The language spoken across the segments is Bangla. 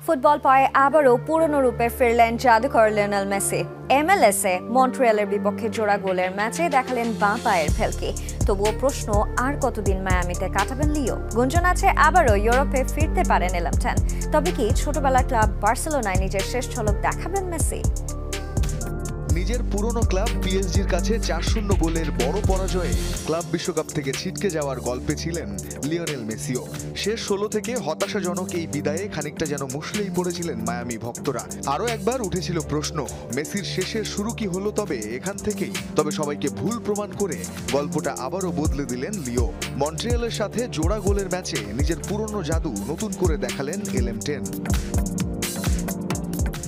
ফুটবল পায়ে আবারও পুরনো রূপে ফিরলেন জাদুকর লিওনেল মেসি। MLS-এ মন্ট্রিয়ালের বিপক্ষে জোড়া গোলের ম্যাচে দেখালেন বাঁ পায়ের ভেলকি। তবুও প্রশ্ন, আর কতদিন মায়ামিতে কাটাবেন লিও? গুঞ্জন আছে আবারও ইউরোপে ফিরতে পারেন এলামটেন। তবে কি ছোটবেলার ক্লাব বার্সেলোনায় নিজের শেষ ঝলক দেখাবেন মেসি? নিজের পুরনো ক্লাব পিএসজির কাছে 4-0 গোলের বড় পরাজয়ে ক্লাব বিশ্বকাপ থেকে ছিটকে যাওয়ার গল্পে ছিলেন লিওনেল মেসিও। শেষ 16 থেকে হতাশাজনক এই বিদায়ে খানিকটা যেন মুষলেই পড়েছিলেন মায়ামি ভক্তরা। আরও একবার উঠেছিল প্রশ্ন, মেসির শেষের শুরু কি হলো তবে এখান থেকেই? তবে সবাইকে ভুল প্রমাণ করে গল্পটা আবারও বদলে দিলেন লিও। মন্ট্রিয়ালের সাথে জোড়া গোলের ম্যাচে নিজের পুরনো জাদু নতুন করে দেখালেন এলএম10।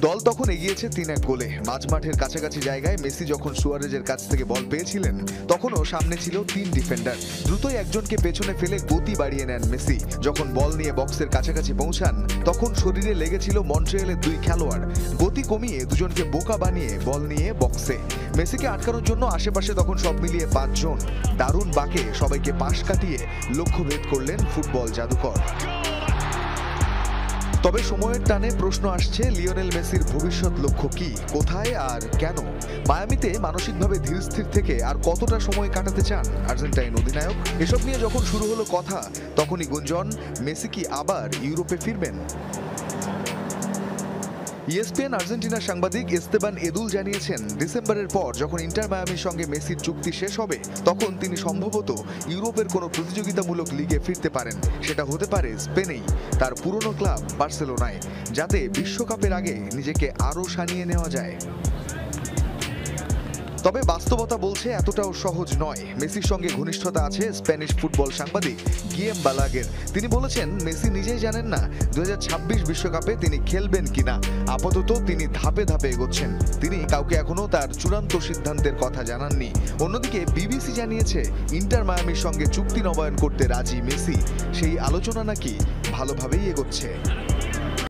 দল তখন এগিয়েছে 3-1 গোলে। মাঝমাঠের কাছাকাছি জায়গায় মেসি যখন সুয়ারেজের কাছ থেকে বল পেয়েছিলেন, তখনও সামনে ছিল 3 ডিফেন্ডার। দ্রুতই একজনকে পেছনে ফেলে গতি বাড়িয়ে নেন মেসি। যখন বল নিয়ে বক্সের কাছাকাছি পৌঁছান, তখন শরীরে লেগেছিল মন্ট্রিয়ালের 2 খেলোয়াড়। গতি কমিয়ে দুজনকে বোকা বানিয়ে বল নিয়ে বক্সে। মেসিকে আটকানোর জন্য আশেপাশে তখন সব মিলিয়ে 5 জন। দারুণ বাঁকে সবাইকে পাশ কাটিয়ে লক্ষ্যভেদ করলেন ফুটবল জাদুকর। তবে সময়ের টানে প্রশ্ন আসছে, লিওনেল মেসির ভবিষ্যৎ লক্ষ্য কি, কোথায় আর কেন? মায়ামিতে মানসিকভাবে ধীরস্থির থেকে আর কতটা সময় কাটাতে চান আর্জেন্টাইন অধিনায়ক? এসব নিয়ে যখন শুরু হলো কথা, তখনই গুঞ্জন, মেসি কি আবার ইউরোপে ফিরবেন? ESPN আর্জেন্টিনার সাংবাদিক এস্তেবান এদুল জানিয়েছেন, ডিসেম্বরের পর যখন ইন্টার মায়ামির সঙ্গে মেসির চুক্তি শেষ হবে, তখন তিনি সম্ভবত ইউরোপের কোনো প্রতিযোগিতামূলক লিগে ফিরতে পারেন। সেটা হতে পারে স্পেনেই, তার পুরনো ক্লাব বার্সেলোনায়, যাতে বিশ্বকাপের আগে নিজেকে আরও সানিয়ে নেওয়া যায়। তবে বাস্তবতা বলছে এতটাও সহজ নয়। মেসির সঙ্গে ঘনিষ্ঠতা আছে স্প্যানিশ ফুটবল সাংবাদিক গিয়েম বালাগের। তিনি বলেছেন, মেসি নিজেই জানেন না 2026 বিশ্বকাপে তিনি খেলবেন কিনা। আপাতত তিনি ধাপে ধাপে এগোচ্ছেন। তিনি কাউকে এখনো তার চূড়ান্ত সিদ্ধান্তের কথা জানাননি। অন্যদিকে বিবিসি জানিয়েছে, ইন্টার মায়ামির সঙ্গে চুক্তি নবায়ন করতে রাজি মেসি। সেই আলোচনা নাকি ভালোভাবেই এগোচ্ছে।